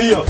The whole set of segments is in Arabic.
هيا.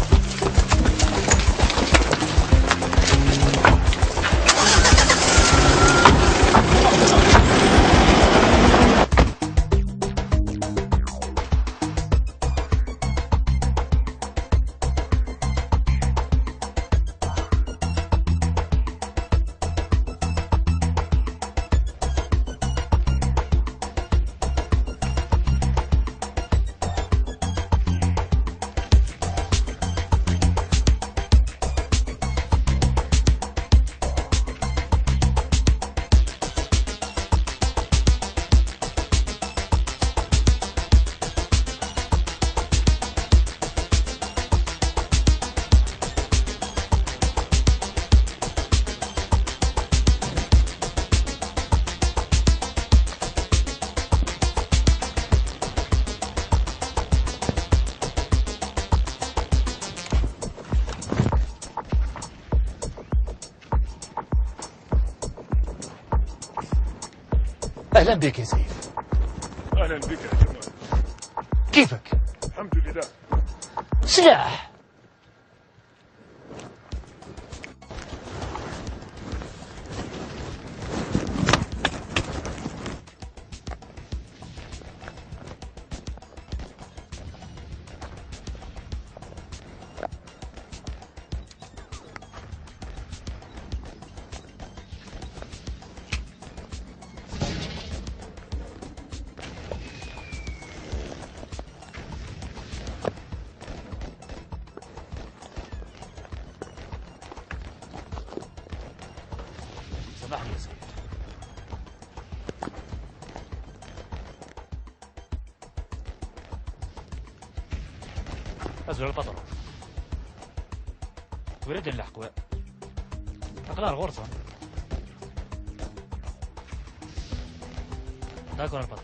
أهلا بك يا سيف. أهلا بك يا جمال. كيفك؟ الحمد لله. سلاح. سامحني يا سيف. أزرع البطل تريد الأحقواء أقلال غرصة تاكل البطل.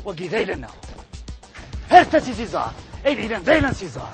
وقي ذيلنا هرتسي سيزار أي ذيلن سيزار.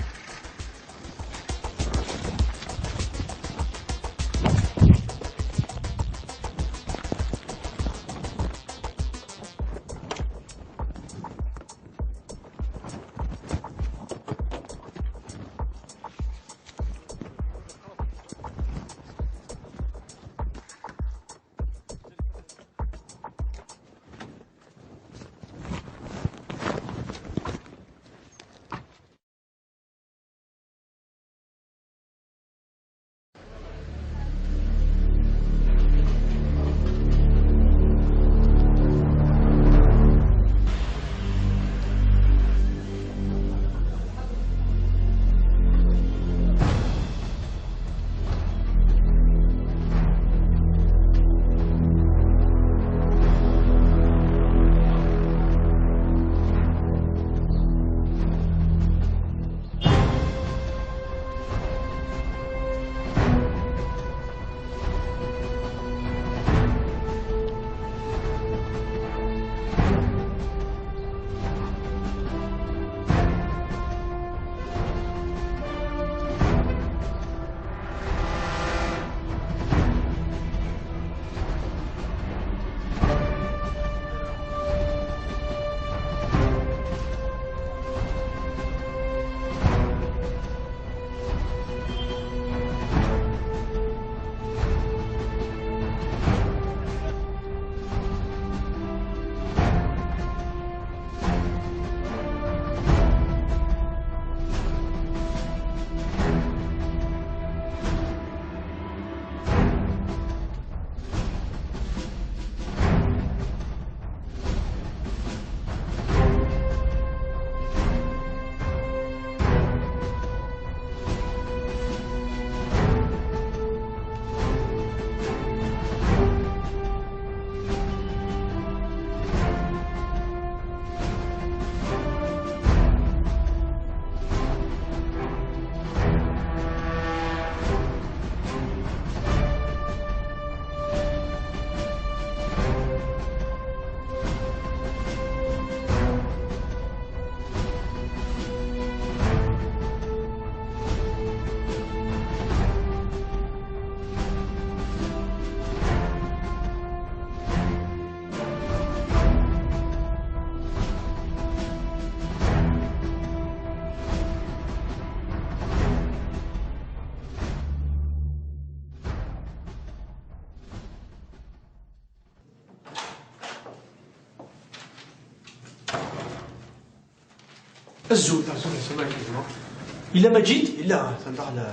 الزول سمعت كلمة إلا ما جيت إلا تندخل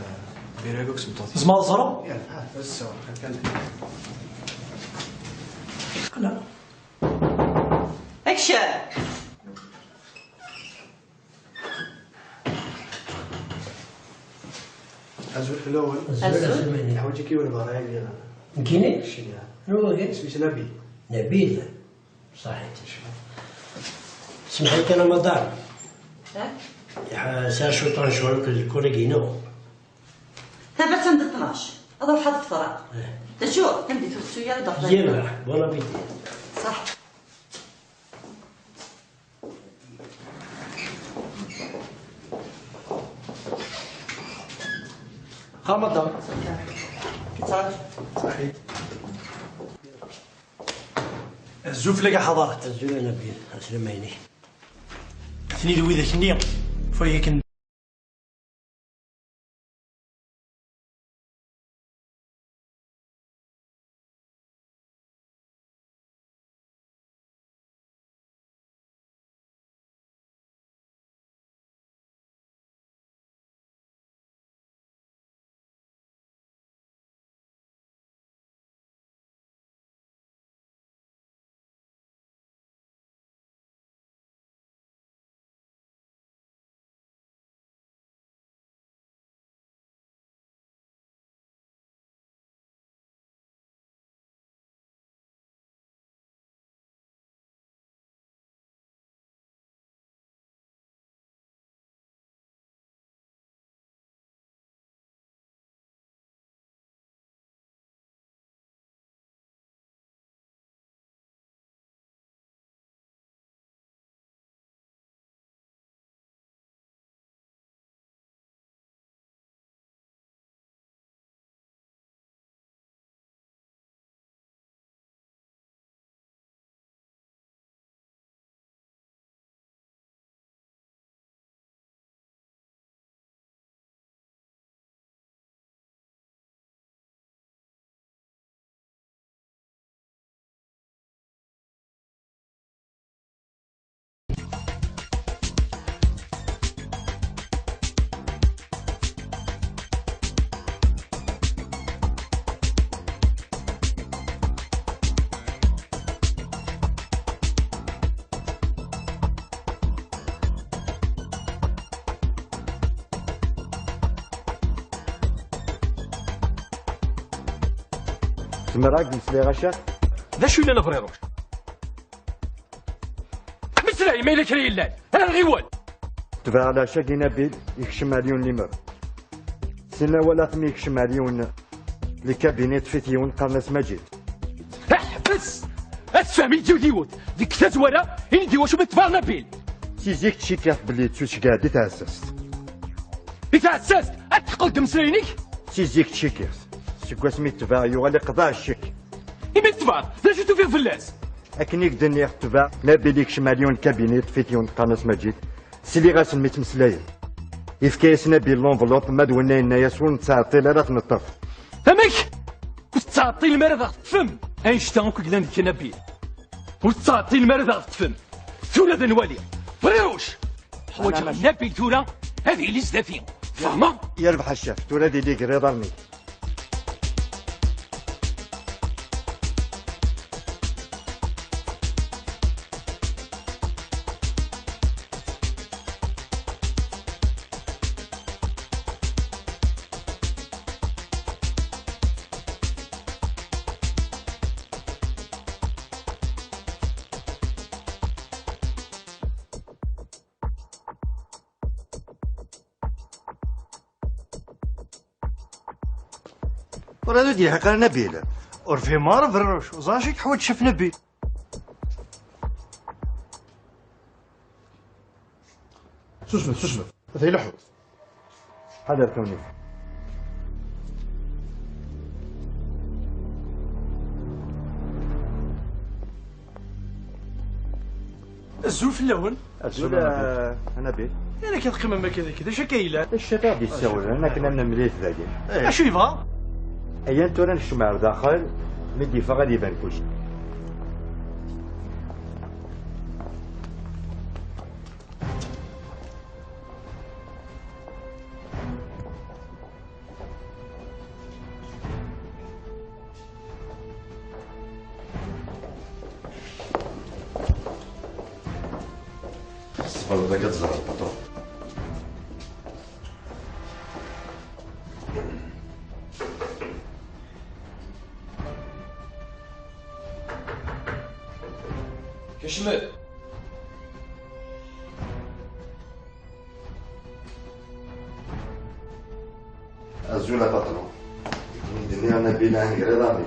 بيراكوك سمطاطي زمان صرا يلا هات بس كان لا اكشن. الزول الأول الزول حوايجك ولا براي ديالها مكيني؟ شي شنو هو كاين؟ اسمي نبيل نبيل صحيح. سمحي كان مدار سار شوطان شوالك الكوريجينو ثبت عند 12 هذا واحد الفراغ تشوف عندي ثلثية دخل يلا بون ابيتي. صح. ها مدام صح. صحيح الزول فلاقة حضارت الزول نبيل اسلم عيني. ثني ذوي ذاك النية فهيك تمراك مسلي غشا ذا شو اللي نبغي روش مسلاي ما إلا كري الليل أنا الغيوال تبع على شاكي نبيل يكشم مليون ليمر سنة ولا ثمي يكشم مليون لكابينيت فيتيون قرنس مجيد احبس أتفهمي ديوت ديك تزورة إني دي وشو بتبع نبيل سيزيك تشيكاف بلي تسوش قاعد يتأسست يتأسست أتقل دمسلينيك سيزيك تشيكاف سكوا سميت تبع يوغالي قضاء الشك إما تبع لا شفتو فيه فلاس أكنيك دنيا تبع نبيل يكشم مليون كابينيت فيتيون قرنس مجيد سيلي غاسل ميت مسلايين يفكايس نبيل لونفلوب ما دونا لنا يسون تعطي لا تنطف أمك كنت تعطي المرض غتفم أينشتاين كي ديك نبيل وتعطي المرض غتفم ثورة ذا نوالي بريروش حوايج نبيل ثورة هذه اللي زدافين فاهمة يربح الشاف تولى ديك رضرني ورا دي حقا نبيل ورفي مار بروش وزاشيك حوت شف نبي سوسمت هذا يلحظ هذا الكوني الزول في الأول الزول نبيل أنا كتقيم ما كذا كذا شكايلات الشباب يساول انا كنا من مليت ذاك أشو يبغى؟ ايا انتو نشمع داخل مدي فغاد يبان كلشي باقي تزرع البطرون. كشمل الزولة بطرون الدنيا نبيلة نقري ضامي.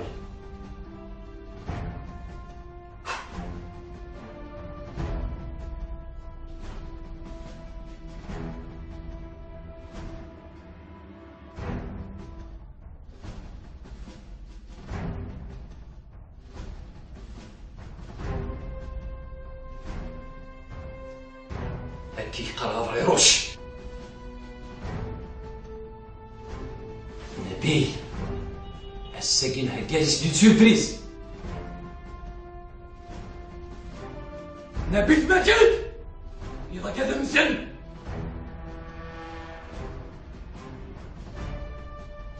هكي قرار غيروش نبيل الساكن هكاجس دي سوربريز. نبيل مجد إذا كذا مزن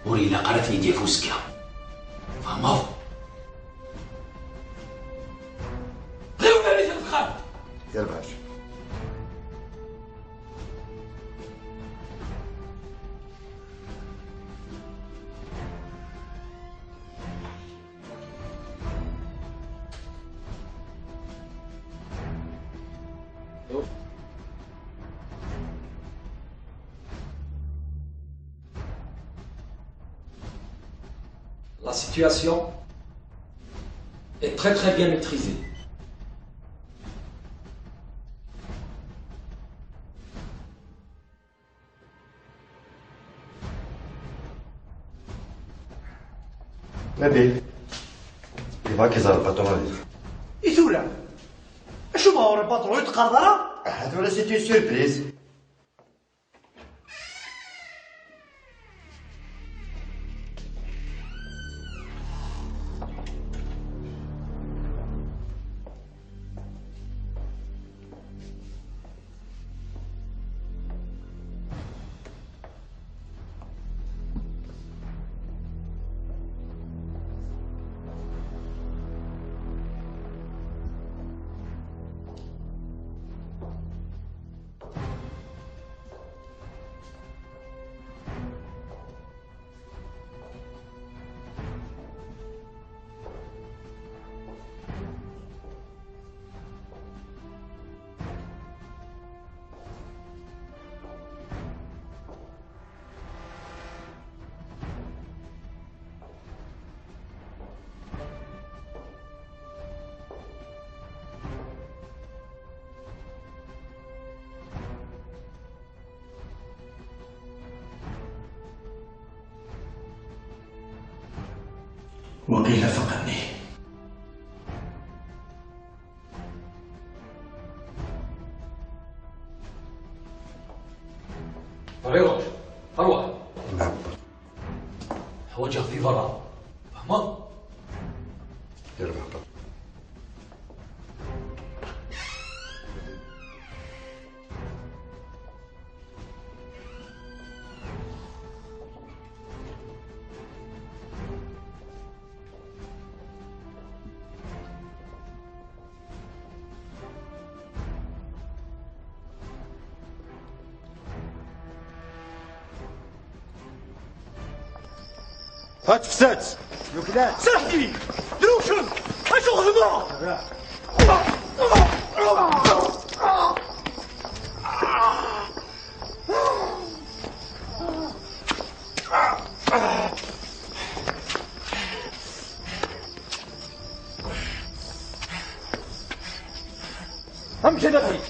وري لا قرات لي ديال فوسكا فهمت غير ولا لي تخاف يا الباش La situation est très bien maîtrisée. نبيل يبغاك يزرع البطرون. إثورة شو ما هو البطرون يتقرر؟ هذولا سيتي سوربريز. وقيل فقدني. طريقك أروح نعم حوايجك في برا فهمت؟ يا البطرون. هات فساد يوكلات سرحتي دروشن أشو غضبا هم كذا غير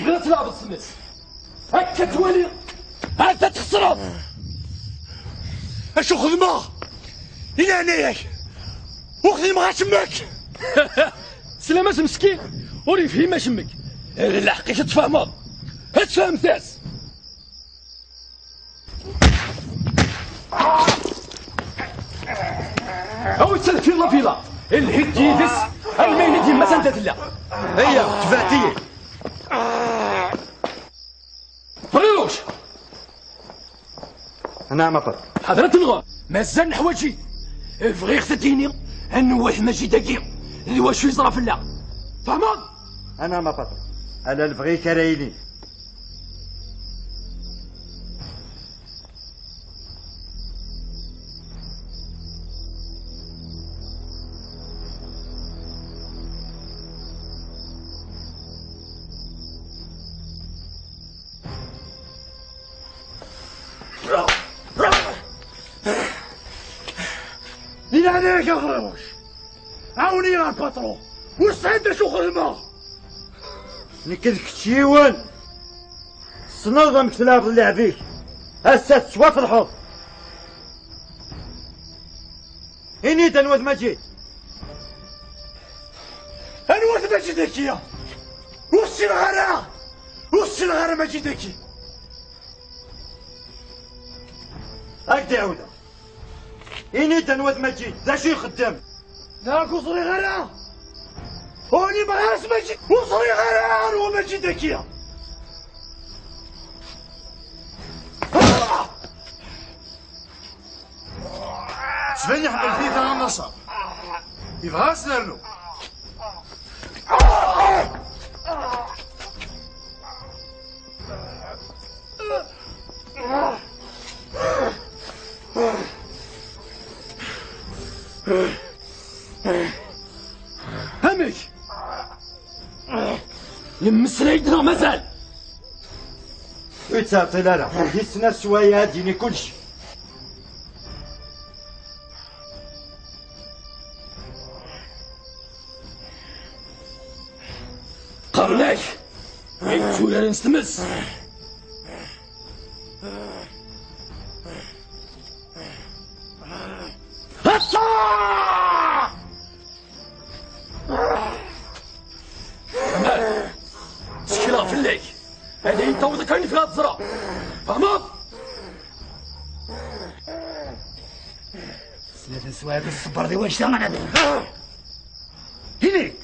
بغيت تلعب السمس هكا توالي هكا تخسرها أشو خدمة إلى عينيك وقتي ما غاتمك. سلامات مسكين وري فيه ما شمك لا حقيقة تفهمها تفهم تاس هو تسلك يلا فيلا الهيد جيدس المين ديما سندت لا هيا تفاتي فريوش انا مطر حضرت نغا مازال حواجي فغير تديني انه ماشي دقيق اللي واش يزرى في الله فهمت انا مطر على الفغي كرايلين إلى عليك يا غروش عاوني يا الباترون واش عندك شغل ما نكذك تشيون صنوضة مكتلاب اللي عبيك هسا تسوى في الحوض إني تنوذ مجيد أنوث مجيدك يا وش الغرا مجيدك أكدي عودة إني تنوذ مجيد ذا شي خدام لا قصري غرا هوني بغاس مجيد وصري غرا هو مجيدك يا شبين يحمل فيه ثاني النصر يبغى سنرنو همش يمس ليدنا مازال ويتساطي لا لا يسنا شوية ديني كلشي قرناك عيد شوية نستمس كمال تشكيلها في الليل هذا ينتوض كاين في هاد الزرع فهمت؟ ثلاثة سوايع الصبر ذي واش انا هنيك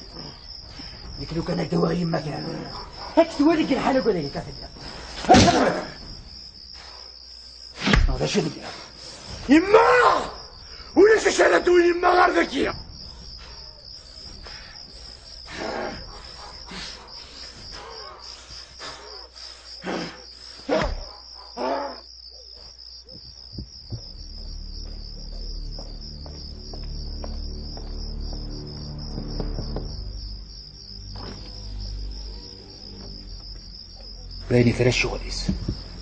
ديك لو كان هكذا غير ما كان هاك تواليك الحلقة ذيك كافية هذا شنو يما ولا ششالة يما غير ذكية بايني فرش شغليس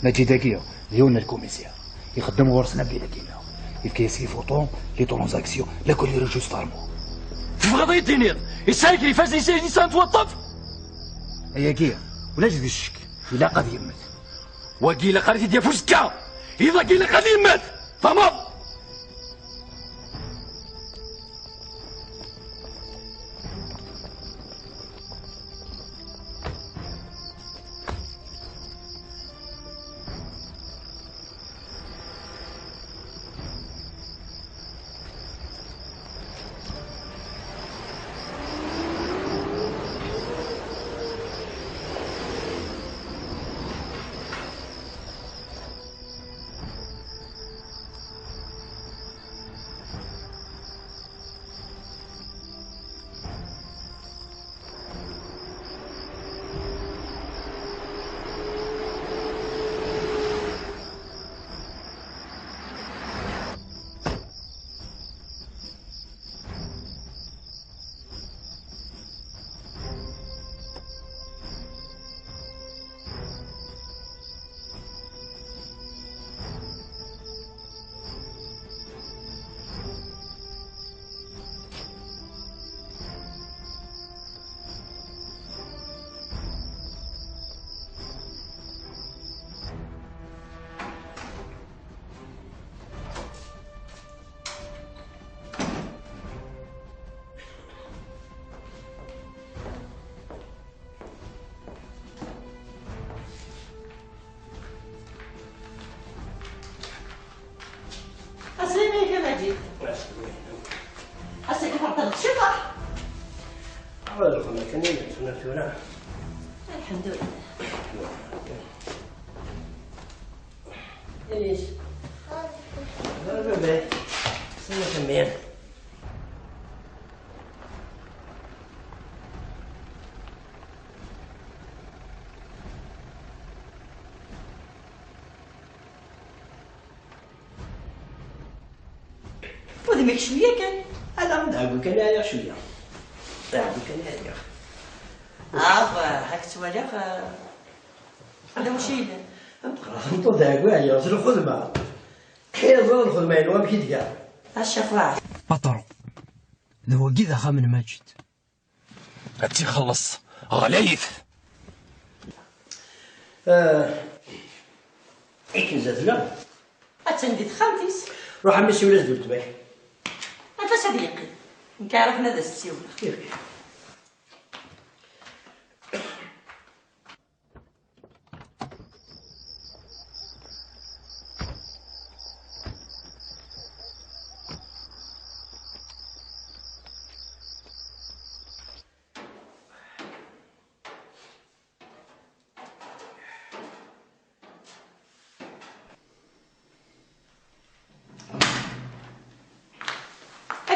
نجي دقيقة ديونا الكوميسيا يخدموا ورسنا بيدكينا يبكي يسكي فوطون لي ترانزاكسيون لكل يرجستارمو في قضية الدينير يسالك لي فاز لسان توظف هيا كيا ولا جد الشك إلا قد يمت وقيل قريتي ديال فوسكا إذا قيل قد يمت فهمت؟ أسلمي يا مجيد هسه كيف عطلت شفح أولكم كنين سنة الحمد لله ليش؟ لا لا سنة كمين ودمك شوية كان أنا مدعو كان يا شوية دعو كان يا عفوا هاك تواليخ هذا وشيلة أنت نطو داكوا يا وصل الخدمة كي زون الخدمة يلوم كي تقال الشيخ واحد بطرو ذو كذا خامن ماجد هاتي خلص غليث. إيك نزاتنا أتندي تخمتيس روح عمي سي ولاد قلت باك أنت صديقي نكارفنا ذا السيولة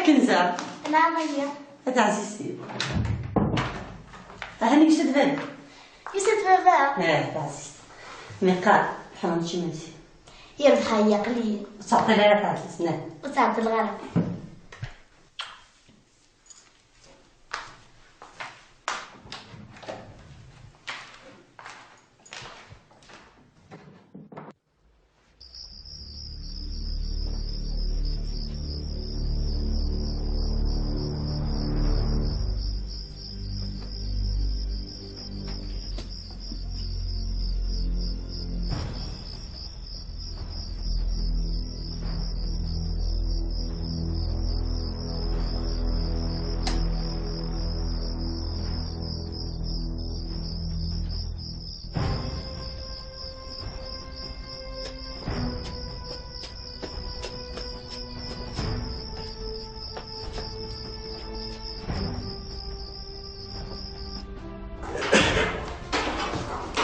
كنزة نعم هي هذا عزيزتي هانيك شد بابا يسد بابا عزيزتي ميقال حنا نمشي منسي يا بتخيق لي تعطي لها تاع السنان وتعطي الغرب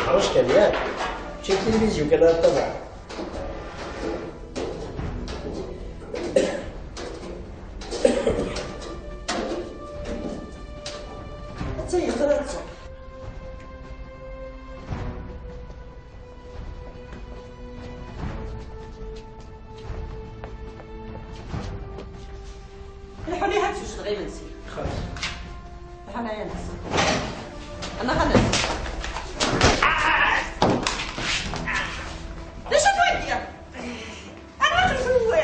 عرش كان ياك شي تلفزيون كان طبعا تسيق ثلاثة الحولي هاتشو شغيل نسي خلاص الحنا يا نسي أنا خلص ليش تودي؟ أنا ما تسوي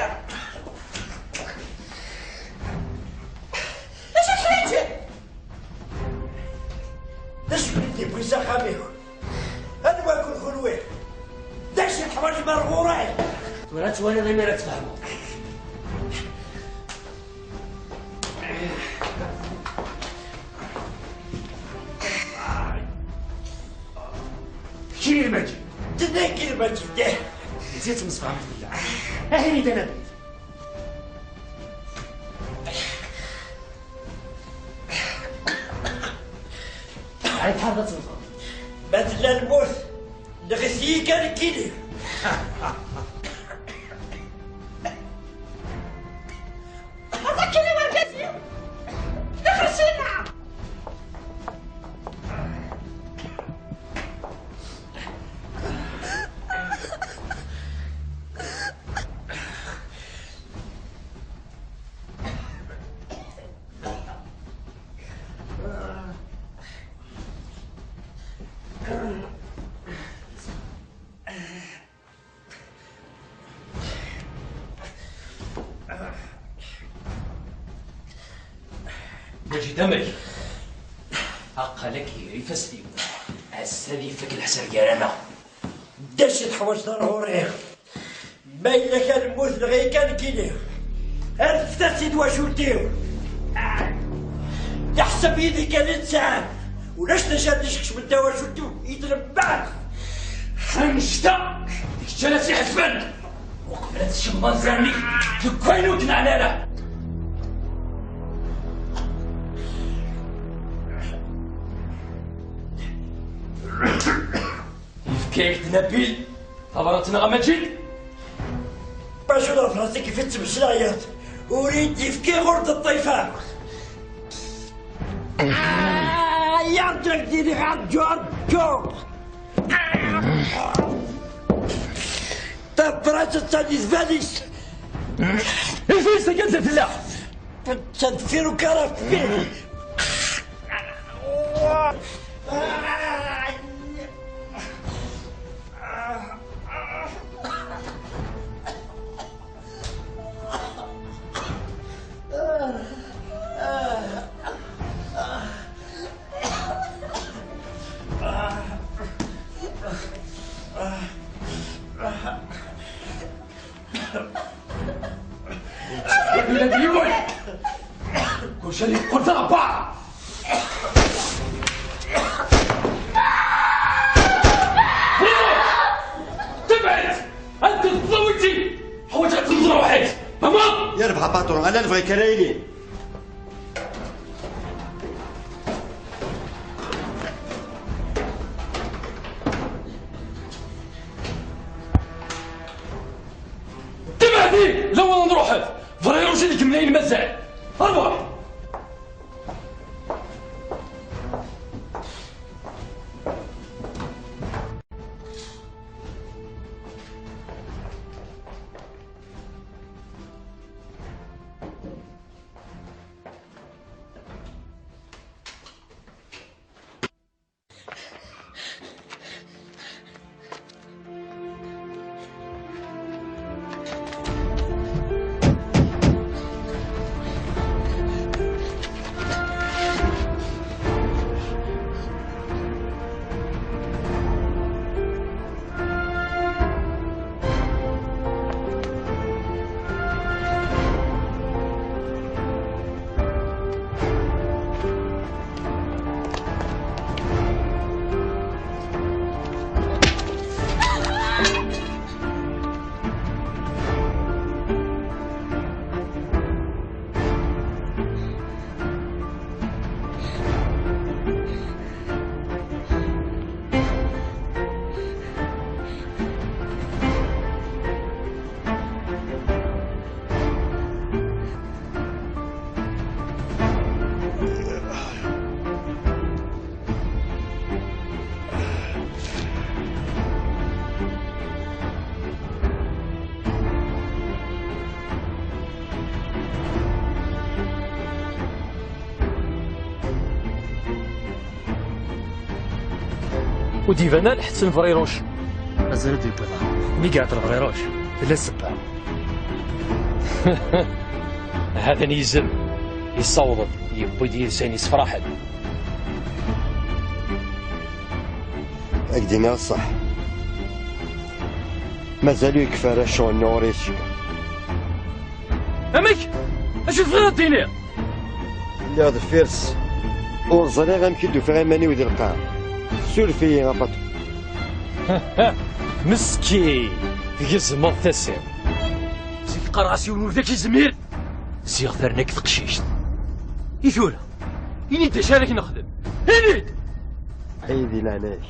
ليش تحرجي؟ داش وليدي بغيسا خاميك هذا ما يكون خلوه داش الحوايج مرغوراي ولا توالي غير ما تفهموا شيري المجد تذكر المجد ده نسيت مصفى بالله هاني دنا هاي تحرضت بدل الموت نغسيه كان كيلي هذا كلي مركزي نخشينا نجي دمك أقلك يفسدي السدي فك الحسر جارانا داش الحوايج ضروري باين لك الموت لغاية كان كيلي هاد فتاسيد واش ولديو تحسب يدي كان انسان ولاش نشدش من دوا واش ولديو يضرب بعض حنشتا ديك الجلسة حسبان وقبلت الشمال زرني دكوين وكنا على يفكيك نبيل طبرتنا غمجين باش ولا في راسي كيف تمشلايات وريد يفكي غرد الطيفان يا رجل ديري غاد جو طبرات الثاني زباليس ايش سجلت في الله تدفير وكرف فيه الذي يولي كل شيء قلت أربعة. تبعد أنت تضويتي حوجت تضروحي فهمت؟ يربح باترون أنا نبغي كرايلي. تبعدي لو أنا نروح فريروش اللي كملين مزال أربع. وديفانا الحسن فريروش مازال دي بيضا مي قاعد الفريروش لا السبع. هذا نيزم يصوض يبوي ديال ساني سفراحل. أقدينا الصح مازالو يكفى رشو النوريش. أمك اش تبغي ديني؟ اللي هذا فيرس ورزاني غنمكيدو في غيماني ودي القاع سولفي غابط. مسكين يزمض تسير زيد قراسي ونولدك يزمير زيغ ثرنك تقشيشت يثولا إني تشارك نخدم إني حيدي لعناك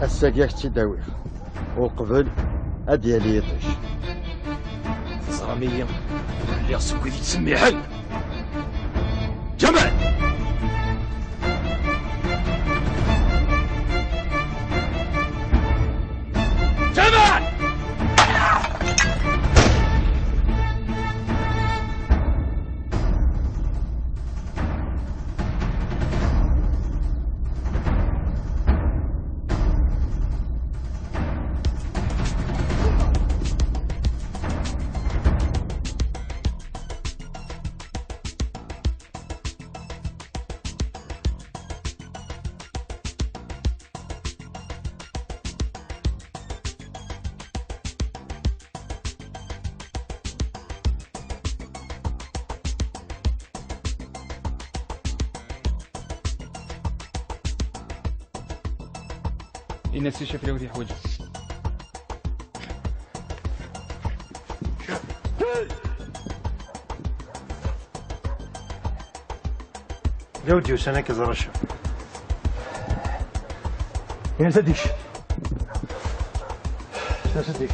الساقياك تداوي وقبل أديالي يطيش زرامية اللي أصبك ذي تسمي حل جمال جمال الناس شاف لي ودي حوايج جودي وسنك زرشة هنا تديش تديش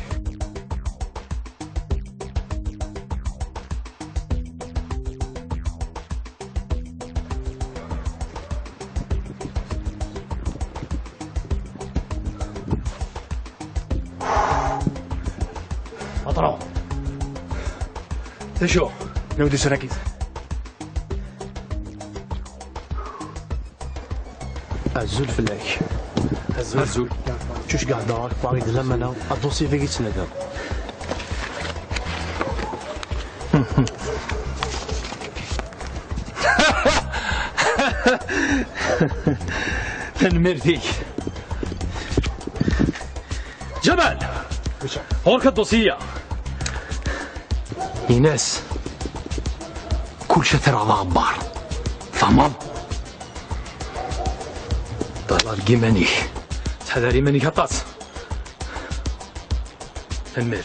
أطرع تشو نودي سراكيز عزول فلاك عزول شوش قاعد دراك باغي لما انا الدوسي فيك يتسند تنمر فيك جمال هورك الدوسية ايناس كل شيء ترى غبار فهمان طلال كيماني تحذري ماني هطاس تنمير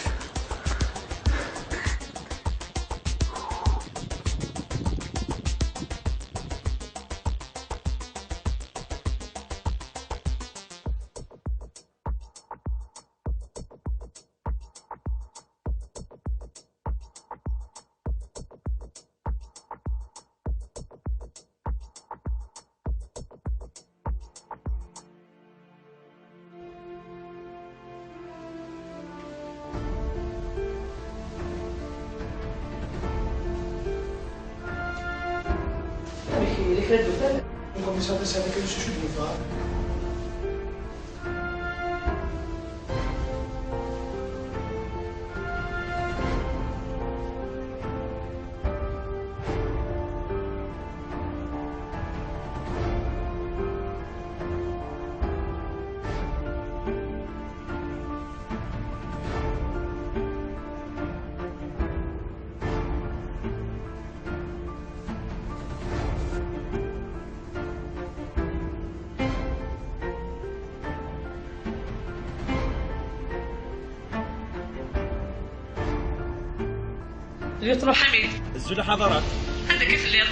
اللي تروح حميد الزول حضرات هذا كيف اللي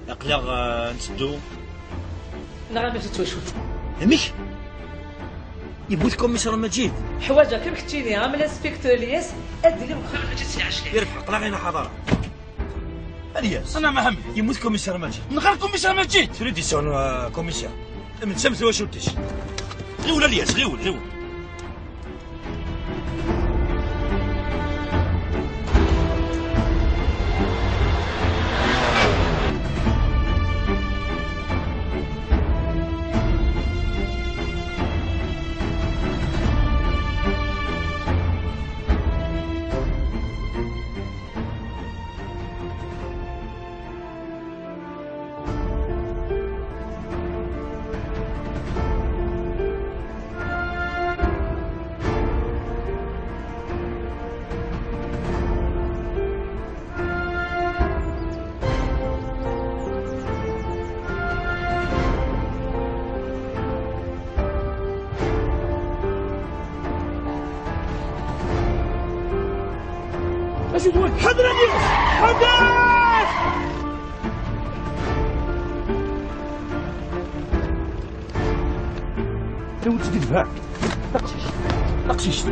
اقلق نسدو نغمي تتوشوت امك يبوثكم مصر مجيد حواجه كيف كنتيني عامل انسبكتور الياس ادي لي مخرج ما جيتش 10 يرفع قلق هنا حضرات الياس انا ما همي يموت كوميسار مجيد نغير كوميسار مجيد تريد يسون كوميسار من سمث وشوتش غيول الياس غيول حضر الياس حضر لو تجدي دفاع تقشيش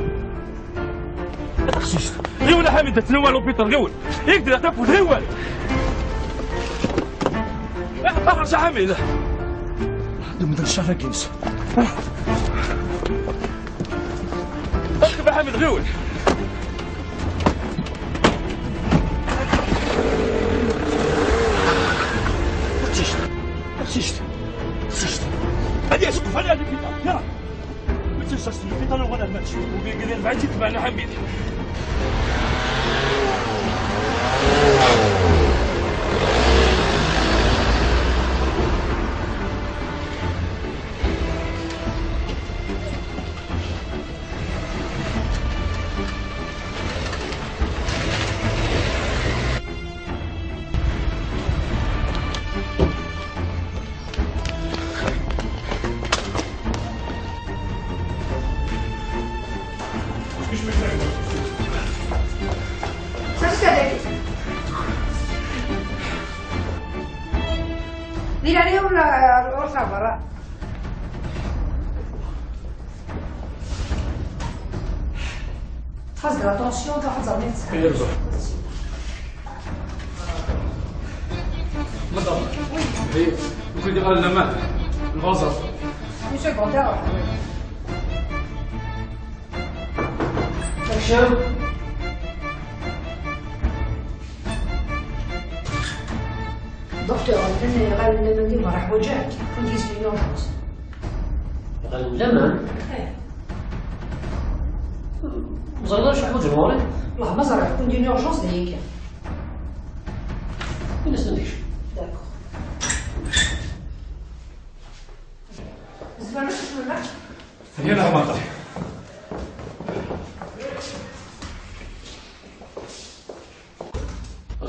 غيول حميد تنوى لوبيتر غيول يقدر تفوت غيول اخرج حميد دوم من الشهر كيمس اكتب حميد غيول خشيشت هذه اسقف على هذه البيطان يلا ما تنساش البيطان وغدا الماتش وقال بعد تبعنا حميد دير عليهم الغرفة برا. تفضل اتونسيون تفضل ميدسان. يرجع. مدام. Oui. ممكن تقرا لنا مال. الغوصة. Une seconde. Action. دكتور أنا غالب لما ندير راح وجعك كنت يسمي نورموس غالب لما؟ ايه مزرعش راح وجه موري؟ لا ما زرع كنت دي نورجونس ديك ما نستنيش داكو زمان شنو هي الهبطة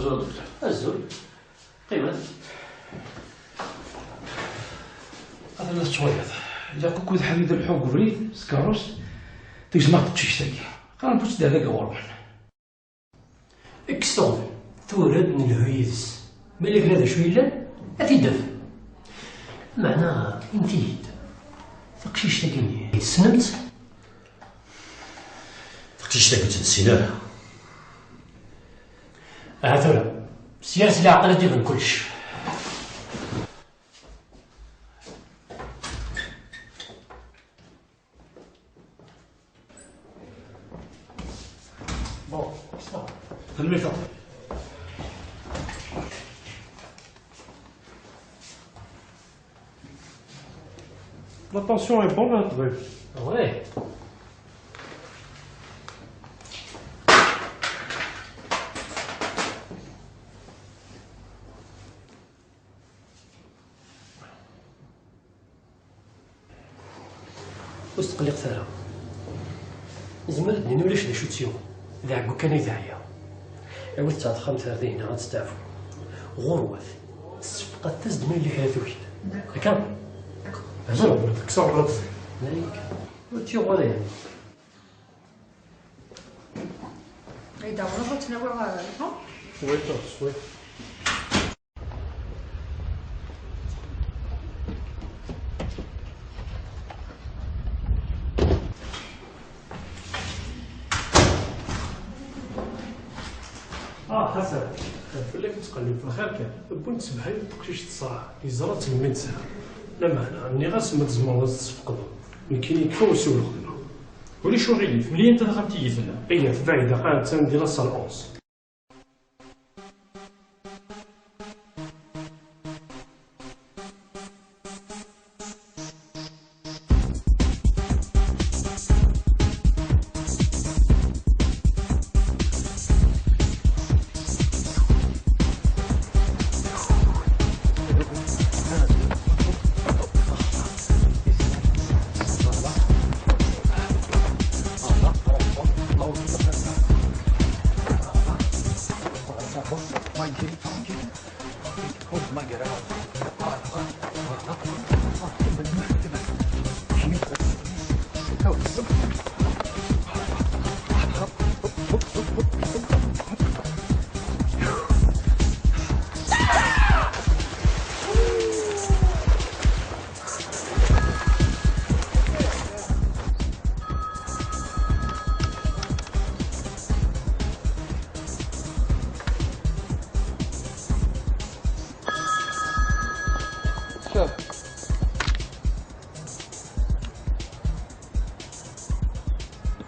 أزول أزول قيمة هذا لا شوية إلا كوكو حبيب الحوق بريد سكاروس تجمع تشتكي قال بوش داك غورمن إكستون تورد من الهيز ملك هذا شو إلا أتيدف معناها انتيد تقشيش تاكيني سنمت تقشيش تاكي تنسيناها هذولا سياسة العقل تجيب كلش الميثاق La tension est bonne, hein, oui. Ouais. واستقلق ثارة زمر دنيا ولاش لا شوتيو ذا عقو كان يذاعيا عاود تعطخم ثاردين غاد تستعفو غروث الصفقة تزد من اللي هاذوك هكا هزر كسر غلط مالك وتيو غوريا إذا غلطت تنوع ها شوي شوي حسن فلك تقلب في الخير كان بنت سبحي تقشيش الصراحه يزرات من ساعه لا معنى اني غاس ما تزمر تفقد يمكن يكوسوا الخدمه ولي شو غيليف ملي انت دخلتي يثنا اي في بعيده قاعد تندير الصال 11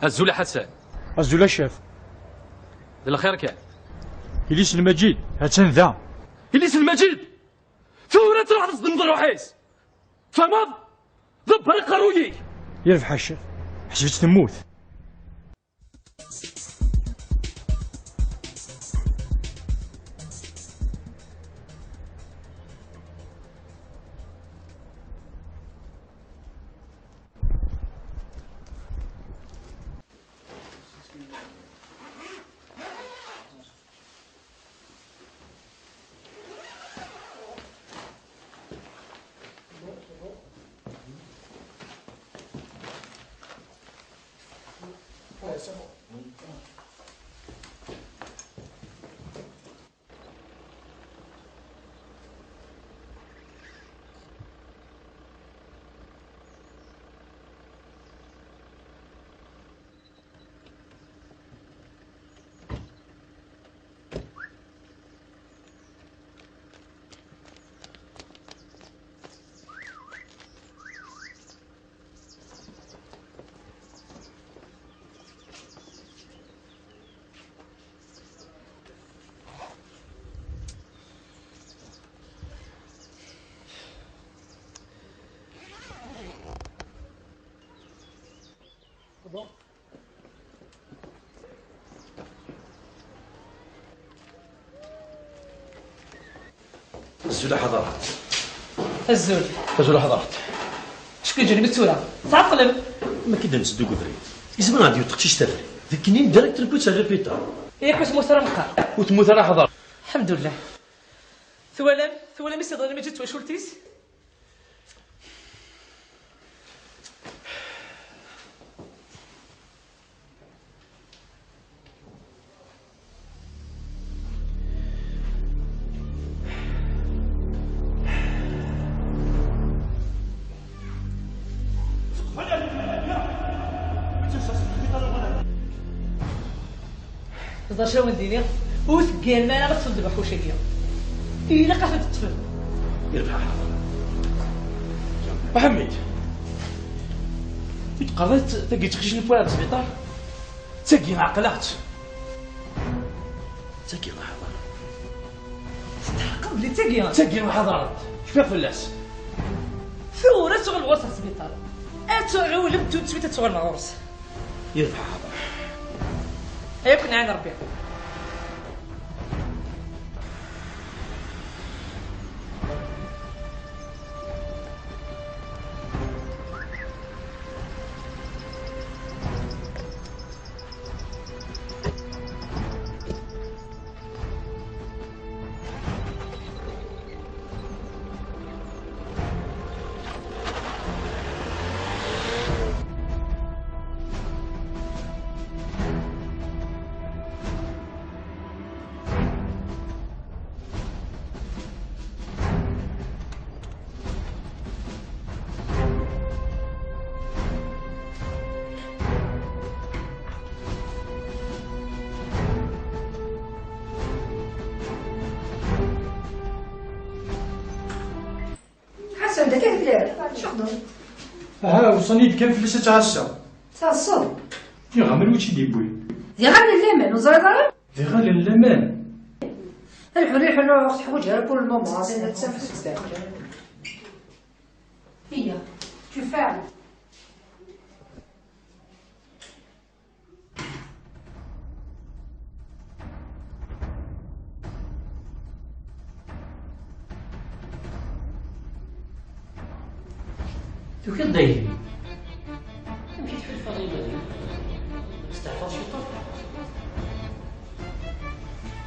الزولة حسن الزولة شاف الخير كان إليس المجيد هاتن ذا إليس المجيد ثورة راح تصدم ضروحيس فمض ضب القرويي يرفع حشر حسبت تموت الزولة حضرت الزول حضرت شكون جاني بالسوره تعقلب ما كيدا نسدو قدري يسمع غادي تقشيش تفري ذكني ديريكت البوت على البيتا ياك واش موسى راه وتموت راه حضر الحمد لله. ثوالم يصير ما جيت واش قلتيس؟ زاد شنو ندير؟ وثقيل ما انا غتصدق بحوشك إلا قاعد تتفهم. يربح محمد قررت تلقى تخشني في السبيطار تاكي عقلات تاكي الحضارة قبل تاكي الحضارة شفيق فلاس ثورة تغل الغرس على السبيطار أتغول بتو تسبيت تغل الغرس يربح حضارة يكون عين ربي. حسن ده كيف داير؟ شخدم؟ ها وصلني كان فلوس تعسى. تعصب؟ يا غامل وش يديبوي؟ دي غالي الليمن وزرقاء؟ دي غالي الليمن. الحريح انا وقت حوجها كل ماما زين تسافر تاكل. هي تفاعل. تو كي دايرين؟ مشيت في الفضيلة استحفظ شطر.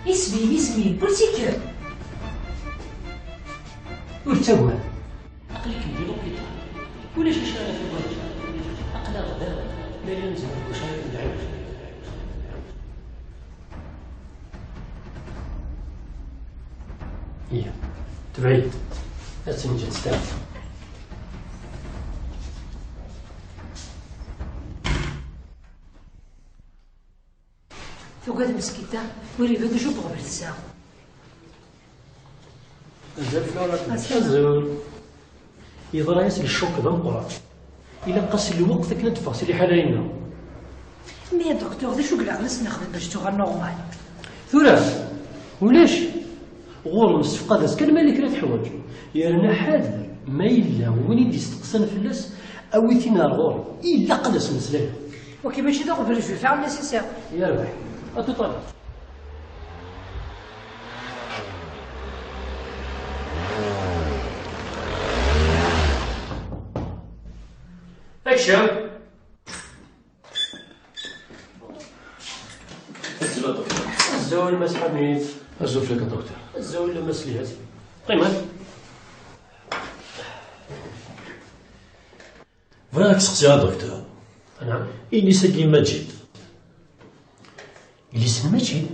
اسمي بوليتيكر. ورتوها أقلك ندير لوبيتال ولا شي شارع في البلد أقلا غدا لا ينزل وشارع العوج. هي تبعيد لا تنجي تستعف. ثقات مسكيتة ولي بدو شو بغبر الساعة. أزول يضرا ياسر الشوك ذا مقرا إلا قاس اللي وقتك ندفع اللي حالينا. مي يا دكتور ذا شو قلع غلس نخدم باش تغير نورمال. ثلاث ولاش غور مستفقد كان مالك لا تحوج يا رنا حاضر ما إلا وين يدي يستقسن فلاس أو يتينا الغور إلا قدس مسلم. وكي ماشي ذا غبر جو فعل نسيسير. يا ربح أتطلع. أكشن. الزول ما سحبنيت. الزول فيك دكتور. الزول ما سليت. قيمة. فراك سقسي يا دكتور. نعم. إني ساقي مجيد. اللي سن مجيد؟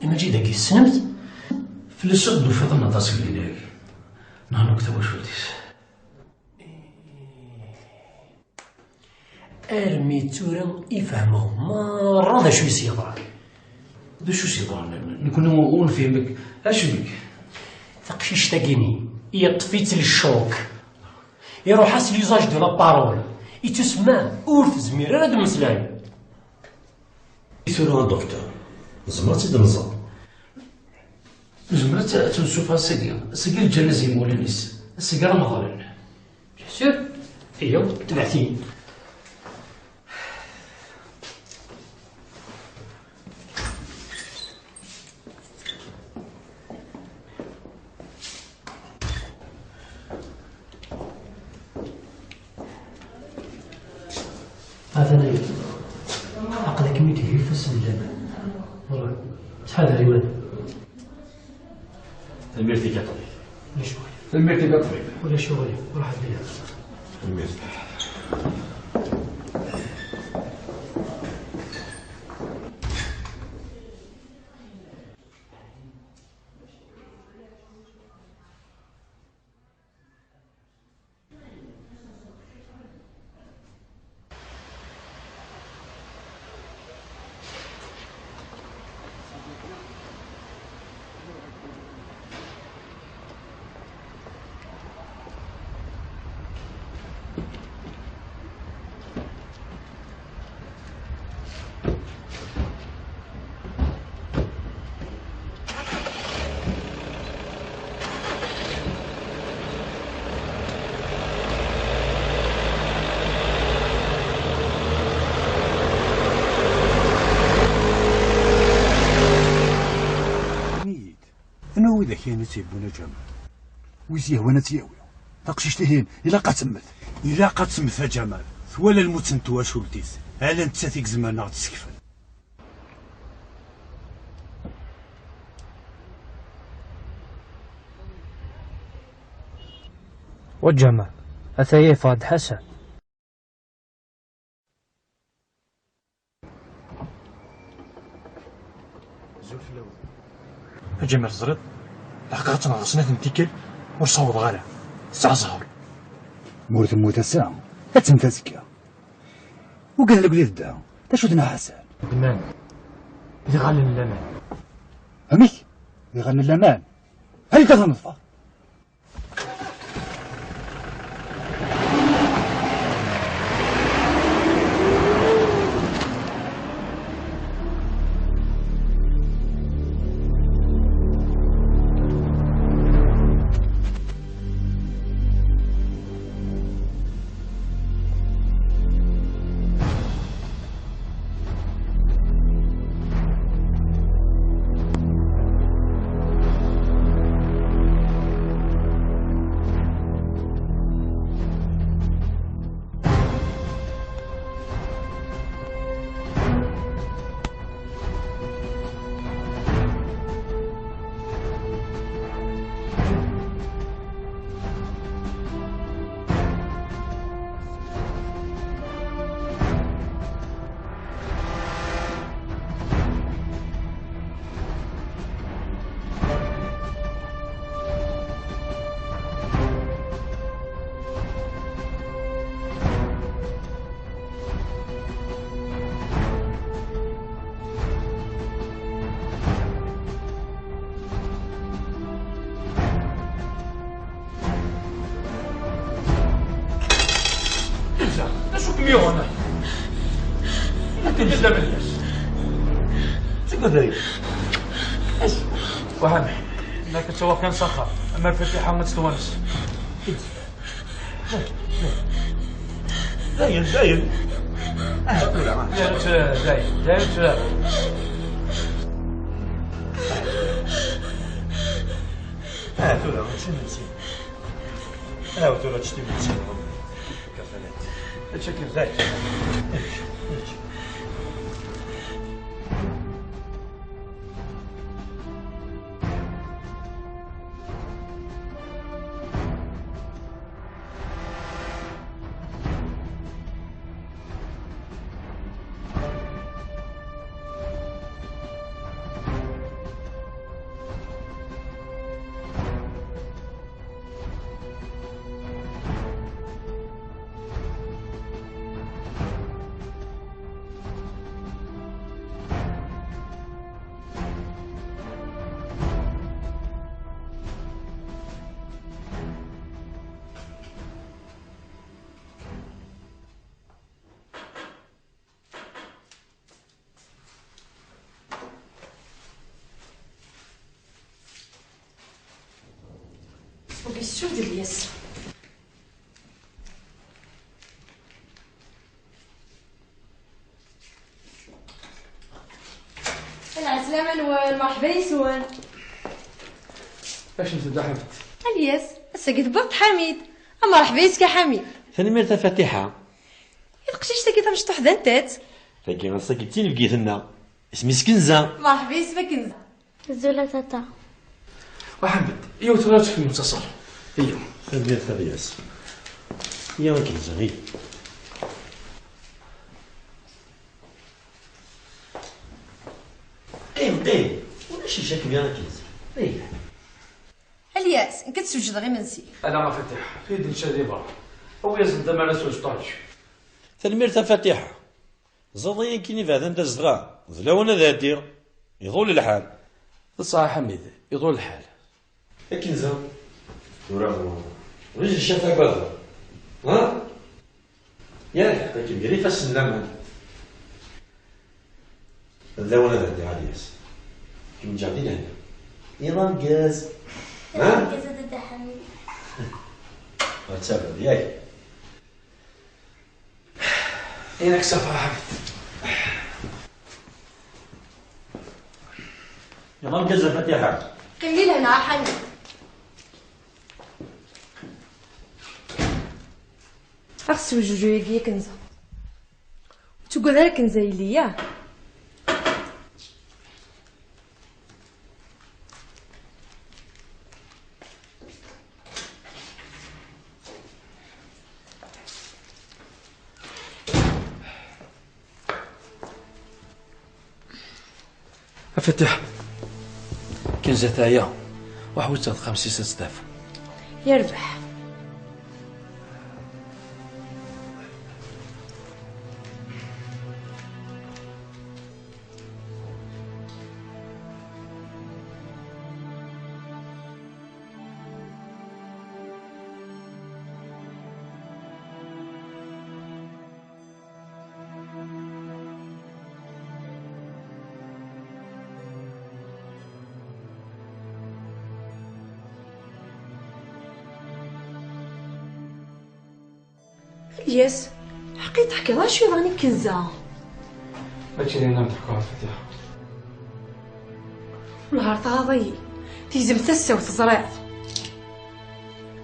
مجيد هاكي سنمت؟ فلاس غدو في ظن تاسك اللي داير. نهار نكتب واش ولديس. ارمي تورا يفهموا مرة ذا شو يصير. باش وش يضرنا نكون نفهمك اش بك تقشيش تاقيني يطفيت الشوك يروح حاس ليزاج دو لا بارول يتسمع اور تزمير راه المسلاي يثورها دكتور زمرت تنظر زمرت تنشوفها سقي الجنازي مولانيس سقي رمضان بيان سور هي تبعتيني هذا نايم عقلك ميت في السجن شحال هذا الميرتي كطريق ولا شغلي راح بيها الميرتي. أنا هو إذا كان تيبونا جمال ويزيه وانا تياوي تقشيش تهين إلا قاتمت إلا قاتمت جمال ولا الموت نتوا شولتيس على انت تيك زمانة غتسكفل والجمال أثايا فاد حسن جمال زرد لحقاتنا غصنات نتيكل ورصوض غالا الساعة زهر مورت موت الساعة أتنفازك وقال لك ليدا تشودنا حسن المان يغلن الأمان همي يغني الأمان هل تظن ميونا لكن جدا ملياس شكرا ذلك ايش وهمي لكن سوا كان سخر اما الفتيحة ما تستوانس زاين زاين زاين تولا شنو نسيت تولا تشتي نسيت كفلات تشكر زايد وبيشوف ديال الياس العسلامة نوال مرحبا يسوان اش نزيد حميد الياس ساكت بوقت حميد مرحبا يسكا حميد ثاني مرتا فاتحة القشيش ساكت مشطوح دانتات فاكي غنساكتين بقيتنا اسمي سكنزة مرحبا يسما كنزة زولا تاتا وحمد ايوا تراتك في المتصل ايوا خليها الياس يا كنزة غير قيم ولا شي شكل يا كنزة ايه الياس إن كتسوجد غير منسي. انا مفاتيح في يدي نشادي برا هو يزن دم على سوج طاج تنمير فاتحة زضين كيني بعد انت الزغا زلاونا ذا دير يطول الحال صح حميد يطول الحال كنزة وراه ويجي الشفا قادر ها ياك لكن قريب السلام زلاونا ذا دير عريس كيما جاعدين هنا يلا نقاز ها نقاز ضد حميد غتسابق ياك ياك صافا حميد يلا نقاز الفاتحة قليل هنا حميد. أغسل جوجو يا كنزة تقول لها كنزة ليا افتح كنزة تايا وحوت تاع 5-6 يربح. الياس حقي تحكي راه شوي راني كنزة هادشي اللي نضحكو على الفتيحة نهار طاضي تيزم تسا وتزرع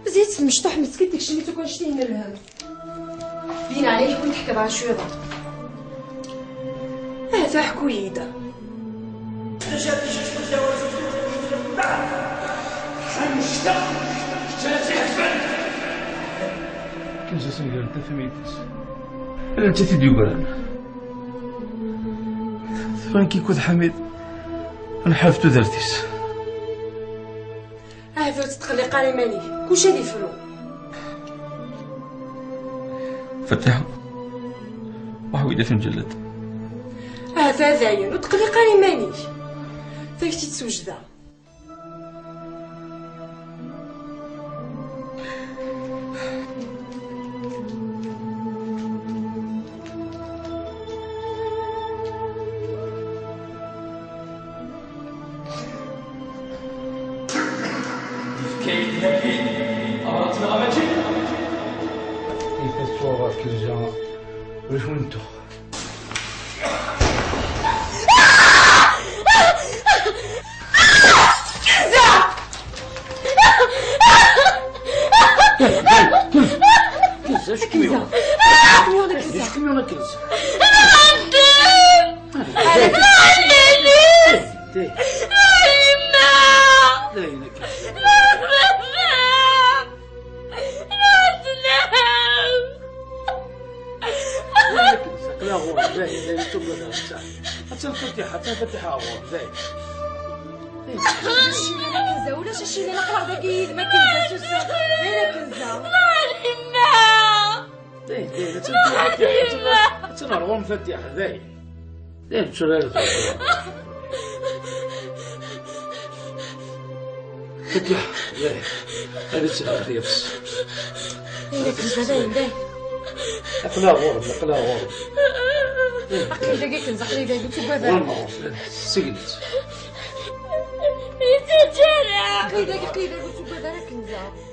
زيت المشطوح مسكين داكشي اللي تكون شتيه من الهم بين عليه كون تحكي راه شوي ضر هذا حكويده كنزة سنقال انت فهميتيش انا انت تيدي يقول فين كيكون حميد انا حافظتو درتيش هذا تتخلي قاري ماني كلشي هادي فرو فتحها وحويدة في مجلد هذا زاين وتقلي قاري ماني فايتي تسوجدا كنزة واش وانتو كنزة شكمي وانا كنزة فتحها غور زين شي انا كنزة ولا شي اللي نقرا داك يد ما كنزة سوسه انا كنزة دايره تنهربوا مفتحة دايره تشرالة فتحها دايره هذه تسهل بس انا كنزة داير نقلها غور عقلي دقيقة كنزة عقلي دقيقة تبغى سكنت عقلي دقيقة تبغى كنزة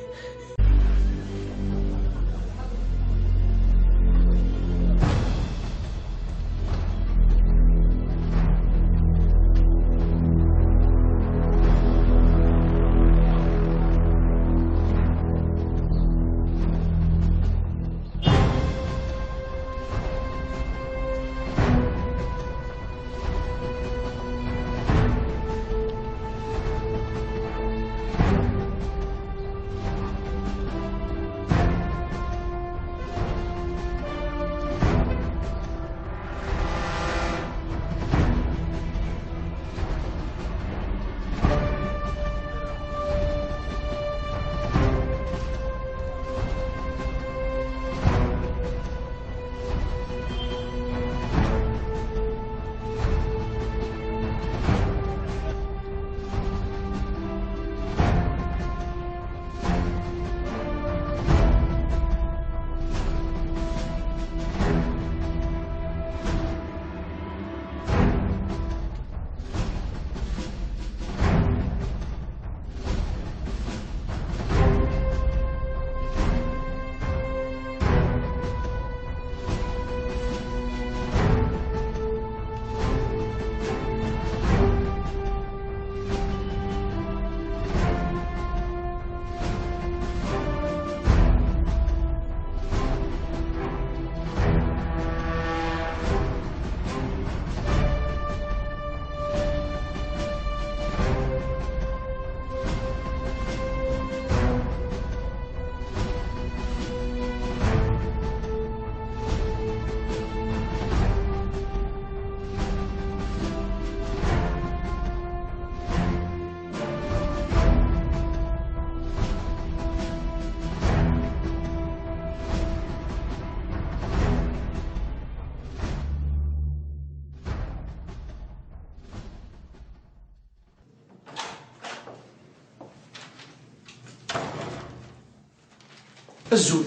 الزول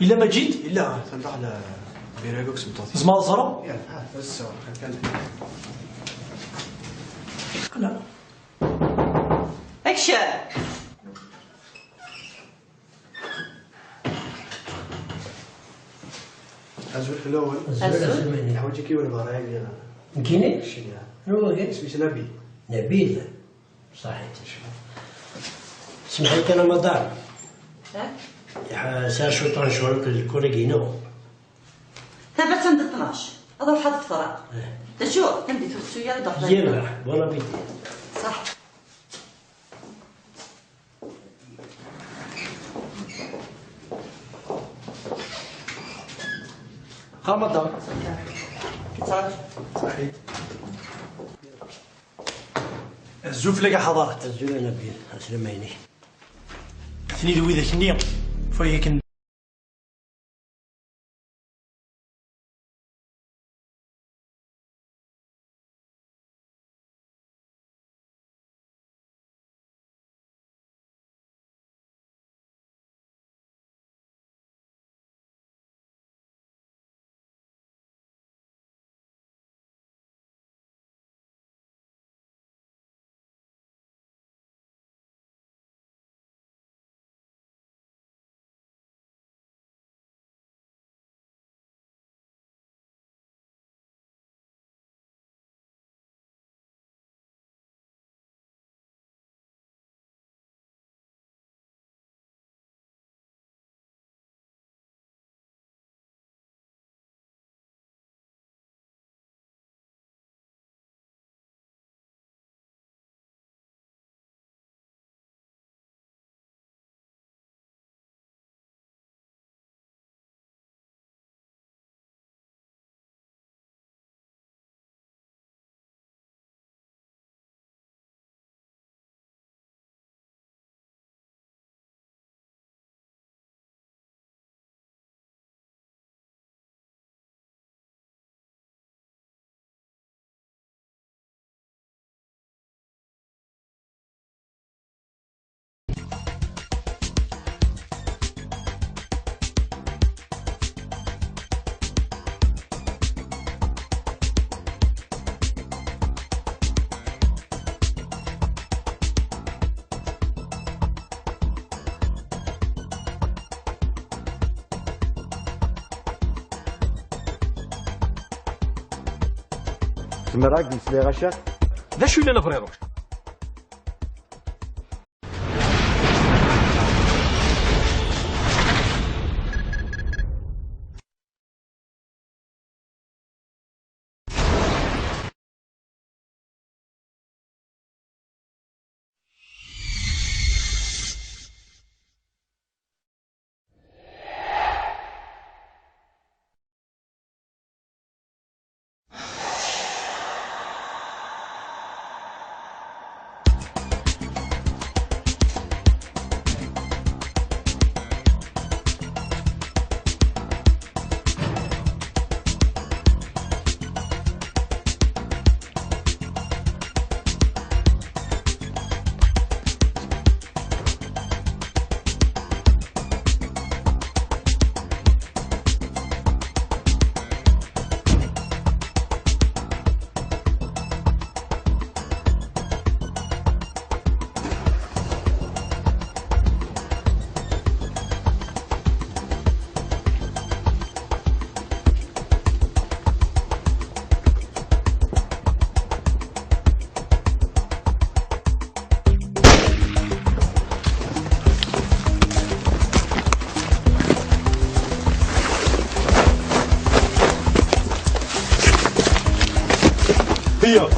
إلا ما جيت إلا تندع على بيراكوكس مطاطي زمان صرا يا بس كان لا اكشن. الزول في الأول الزول حواجي كي ولا براي كيني شنو هو اسمه نبيل نبيل صحيح سمحت انا مدار سار شو طنشورك الكوريجينو ثبت عند 12 اضرب حد فراغ تشوف تمدي تسويا دخل يلا بون ابيتي صح. رمضان صحيح الزوف لقى حضارت الزول نبيل اسلميني ثني لوي ذاك النية فهيك تمراك نسلي غشا ذا شو اللي نفريروش هي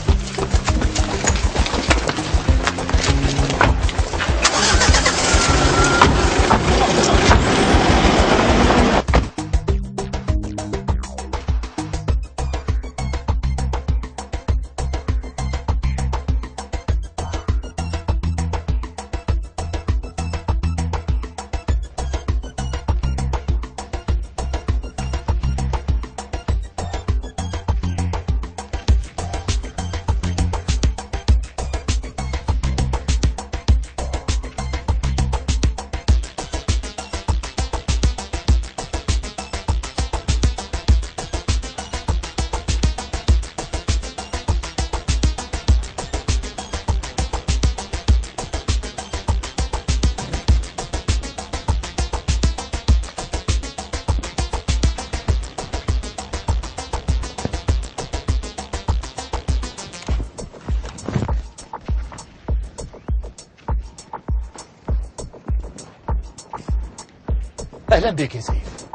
اهلا بك يا سيف.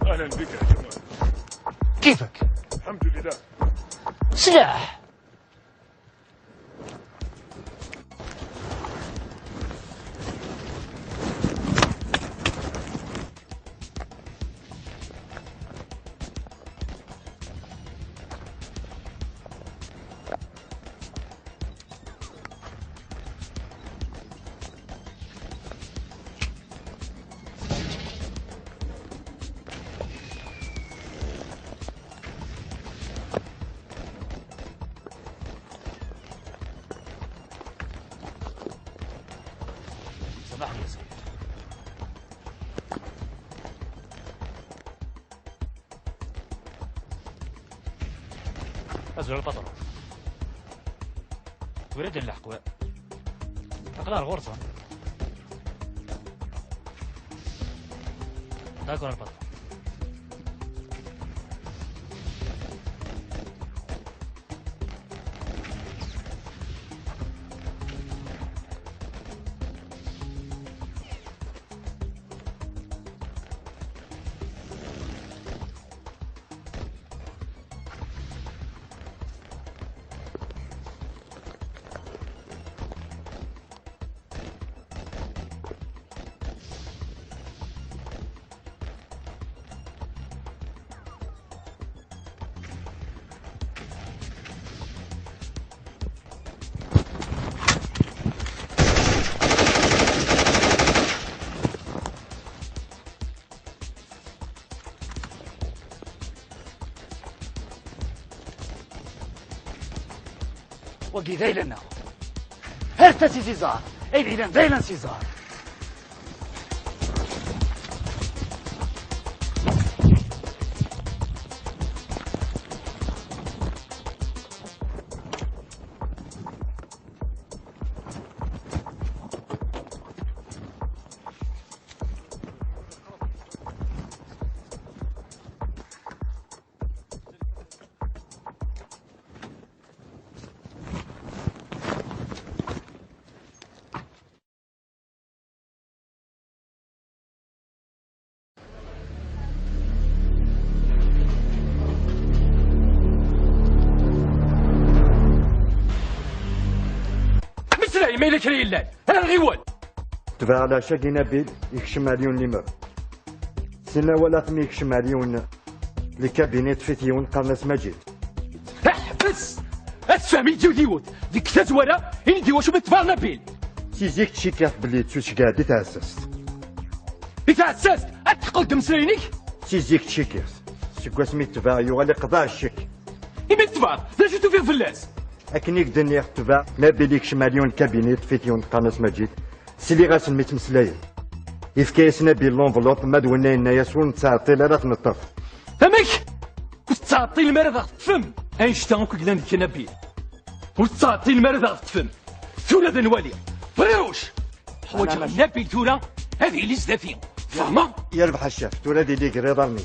اهلا بك يا جمال. كيفك؟ الحمد لله. سلاح. سامحني يا سيد. أزول البطل تريد اللحق أقدار غرزة تاكل البطل. وقي ذيلنا هرتسي سيزار اي بيلن ذيلن سيزار. ما إلا كري اللان أنا الغيوان تبع على شاكي نبيل يكشم عليون لمر سنة ولا ثمي يكشم عليون لكابينيت فيتيون قرنس مجيد. احبس أتفهمي ديود ديك تزورة إني دي واشو بتفعل نبيل سيزيك تشيكات بلي تسوش قاعد تعسست يتعسست أتقدم سرينيك سيزيك تشيكات سكوا سميت تبع يغالي قضاء الشك إمي تبع لا شفتو فيه فلاس أكنيك دنيا تبع نبيل يكشم عليون كابينيت فيتيون قرنس مجيد سيلي غاسل ميت مسلايين يفكاس نبيل لونفلوب ما دونا لنا يسون تعطي لا تنطف فمك كنت تعطي المرض تفهم أينشتاين كو قلنا لك نبيل وتعطي المرض تفهم ثورة دنوالي فروش حوايج نبيل ثورة هذه اللي زدافين فهمة يربح الشاف ثورة ديك رضا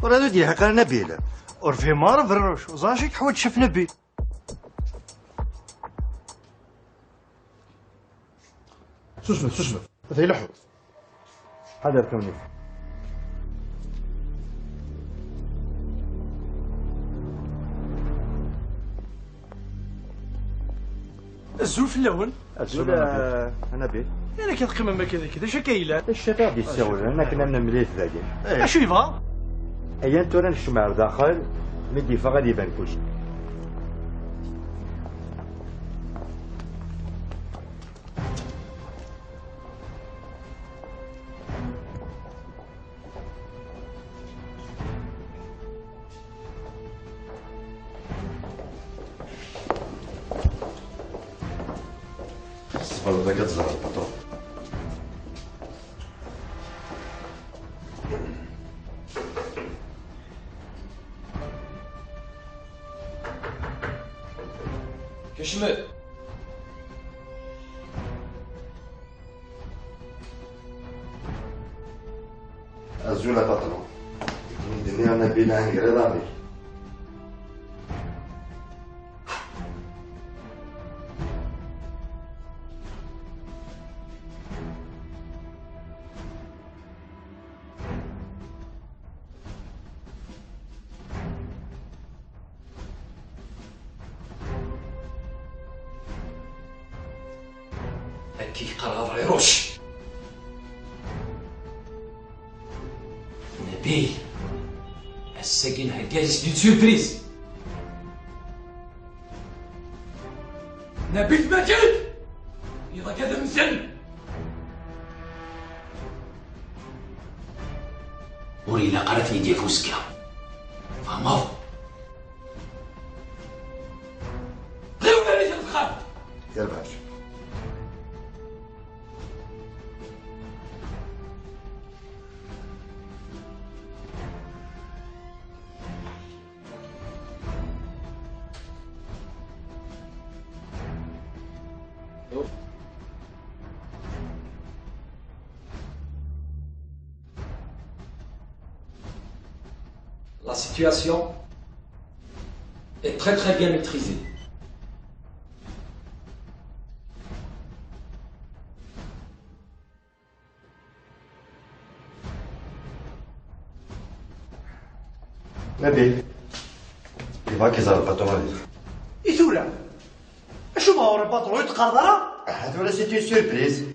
ورادو دي حقا نبيل ورفي مار فروش وزاشك حوت شف نبيل شوف هذا لحوت حضر كوني الزول في اللون الزول أنا بيه أنا كنقيم ما كذا شكايلة الشباب يساول أنا كنا مليت ذاك أشو يبغى؟ أيان تورا نشمع داخل مدي فغادي يبان كلشي الصفر ذاك تزرع البطل كشمل أزول بطلون الدنيا نبيل عن غير رامي أكي قرار عروش نبيل الساكن هكاجس دي سوربريز نبيل مجد إذا كذا مزن وري لا قراتني ديال فوسكا فهمت غير ولا لي تدخل يا باشا La situation est très bien maîtrisée. نبيل يبغاك يزار الباترون يتولى اشو ما هو الباترون يتقرر هذولا سيتي سيربريز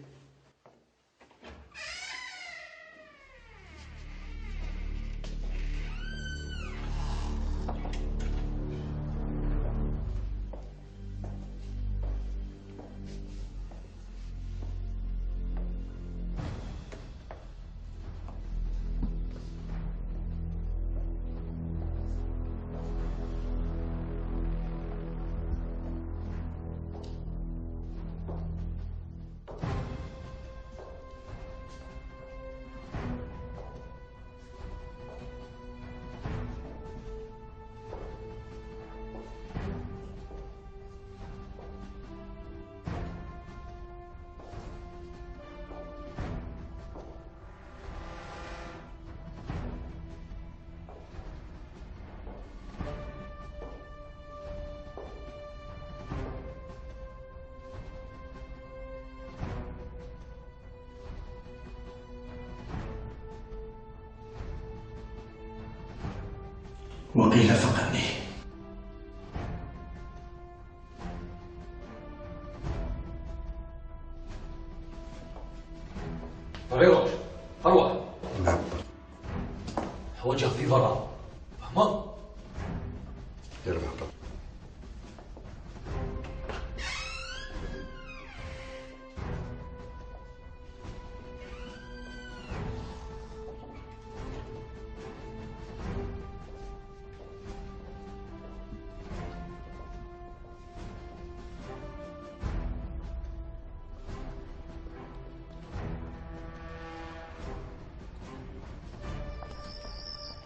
وقيل فقدني فريروش أروح نعم حوايجك في برا فهمت يا بابا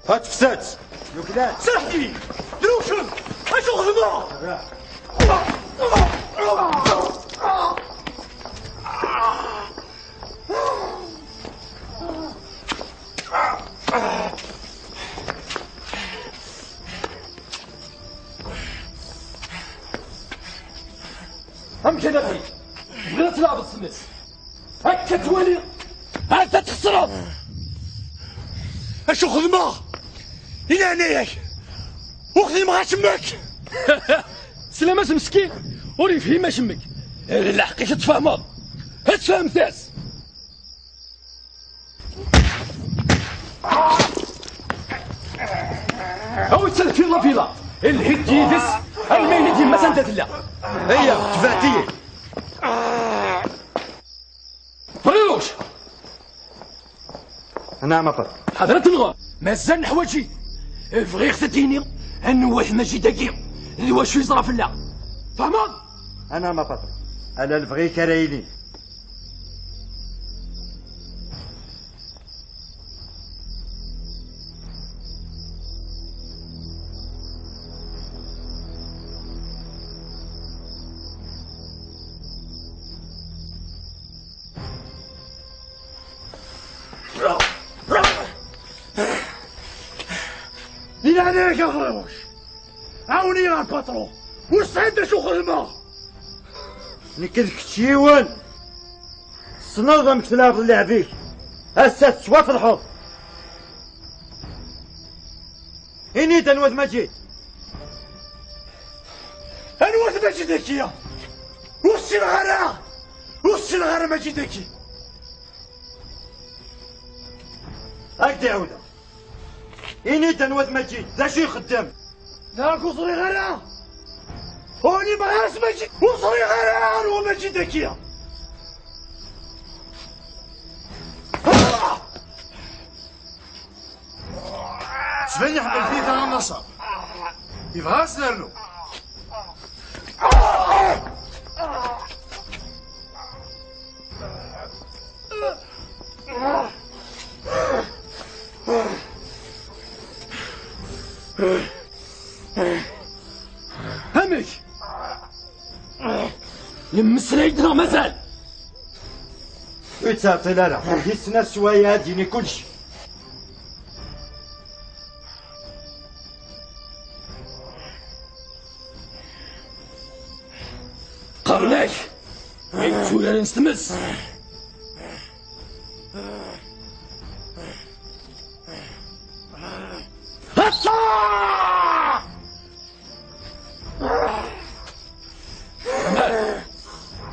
هات فسات يوكلات سرحتي دروشن اشو غلطة أمكن أخي بغيت تلعب السمس هكا تولي هكا تخسرها اشو خدمة إلى عينيك وخدي مع شمك سلامات مسكين وري فهم شمك لا حقيقة تفهمها هتفهم تاس أو تسلك فيلا فيلا الهيد يدس المين ديما سندت لا هيا تفاتي فريوش نعم أبا حضرة الغار مازال نحواجي فغي خصتيني النواح ماشي دقيق اللي واش يزرى في الله فهمت أنا ما بطل أنا البغي كرايلين عليك يا غروش عاوني يا الباترون واستعد شو خدمة نكذك تشيون صنوضة مكتلاب اللي فيك هسه تسوى في الحوض إني تنوذ مجيد انوث مجيدك يا وش الغرا مجيدك هكذا عودة إني تنوذ مجيد ذا شي خدام لا قصري غرا هوني ما غارس مجيد وصري غرا ومجيدك يا تبني حق الفيت على النصر يبغى سنرلو همش يمسنا يدنا مازال ويتسابتي لا لا جسنا شوية تجيني كلشي قبلك عيبتو يا نستمس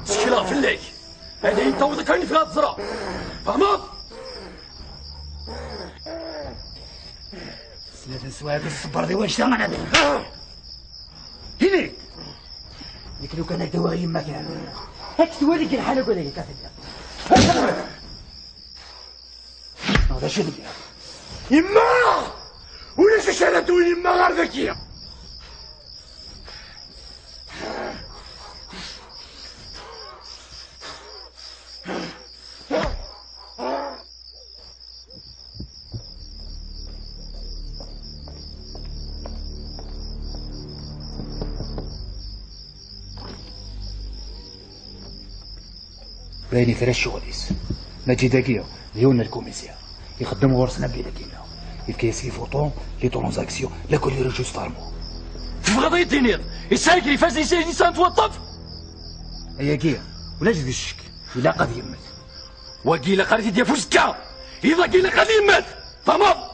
تشكيلة في الليل هذه انت وذكرني في هذا الزرع فهمت؟ ثلاثة سواق الصبر ذي واش ثمن هنيك لكن لو كان هكذا وغي يماك هاك تواليك الحالة ولا هيك هذا شو ذكي يما ولا شالتو يما غير ذكية بايني فرا الشغليس ماجي داكيو ديالنا الكوميسيا يخدموا ورسنا بيداكينا يفكيسي فوطون لي ترانزاكسيون لا كل يرجستارمو في قضية الدينير يسالك لي فاز يسان توظف هيا كيا ولا جد الشك إلا قد يمت وقيل قريتي ديال فوسكا إذا قيل قد يمت فهمت؟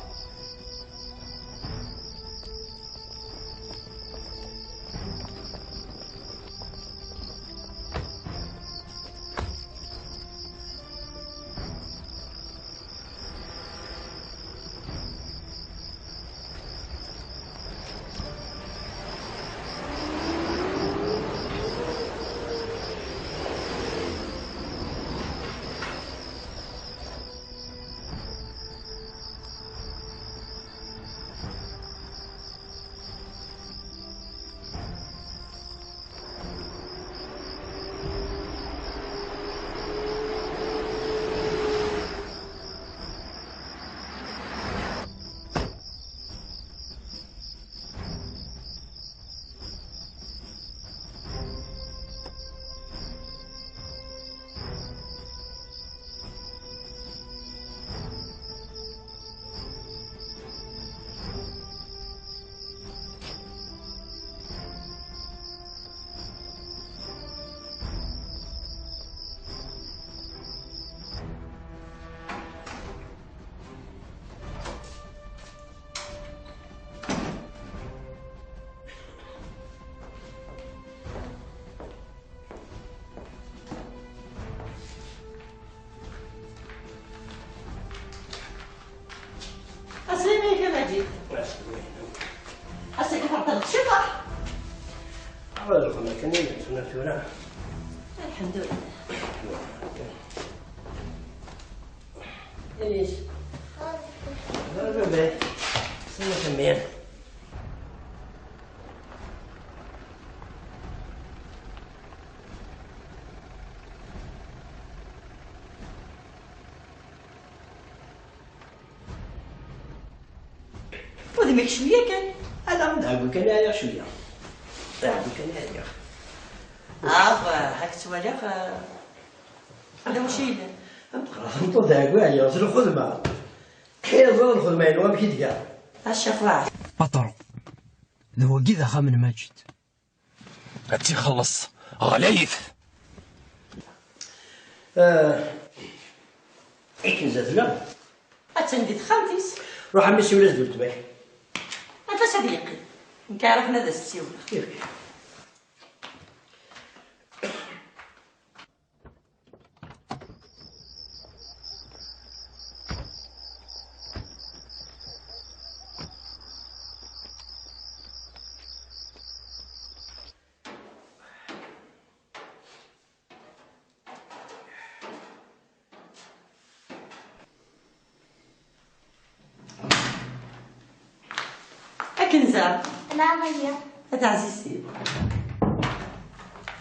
أسلمي يا مجيد أسلمي فرطلت شفا أول لكم كنين سنة الحمد لله ليش؟ هذا بيه سنة كمين ودمك شوية كان أنا مدعو كان يا شوية دعو كان يا هاك سواجا هذا مشيل انتو داقوا يعني وصلوا الخدمة كي يظل الخدمة ينوى بكي تقال الشفاعة بطل ذو كذا خامن ماجد هاتي خلص غليث. إيك نزاتنا أتندي خالتيس روح عمي سي ولا زدت باك أنت صديقي نكارفنا ذا السيولة كنزة. نعم هي. هذا عزيزتي.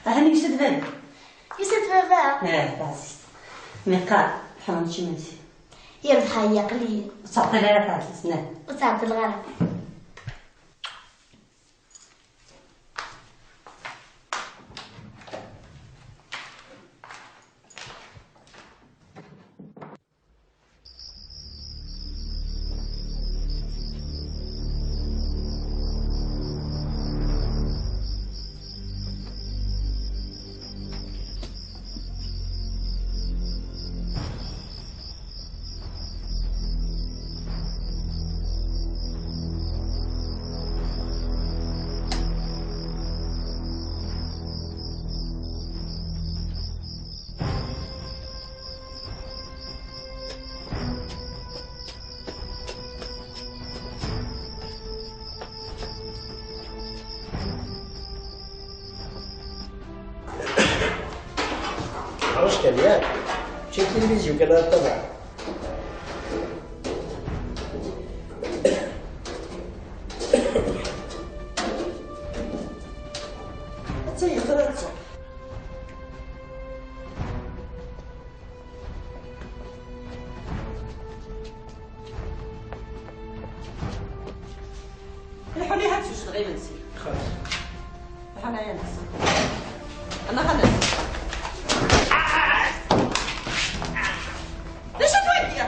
هاني يسد ذلك. يسد بابا. هذا عزيزتي. ميقال حرام شي منسي. يربح هيا قليل. وتعطي لها تاع السنان. وتعطي الغرب. عرفت كان ياك مشيت التلفزيون كان طبعا تي ثلاثة الحولي هات وش غير نسي خلاص أنا يا نسي أنا غنسي ليش تودي؟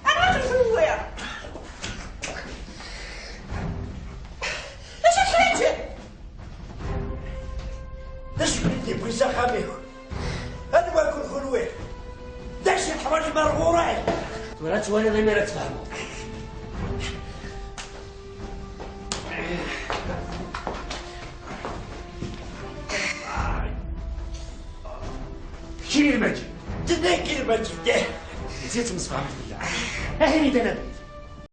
أنا ما تسوي. ليش تحيجي؟ ليش بدي بويسا خاميك؟ هذا ما يكون خلوه. داكشي الحوايج مرغورين. ولا توالي غير ما تفهموا. كير ماجي. تذكر ماجي. نسيت مصفى بالله. هاني دابا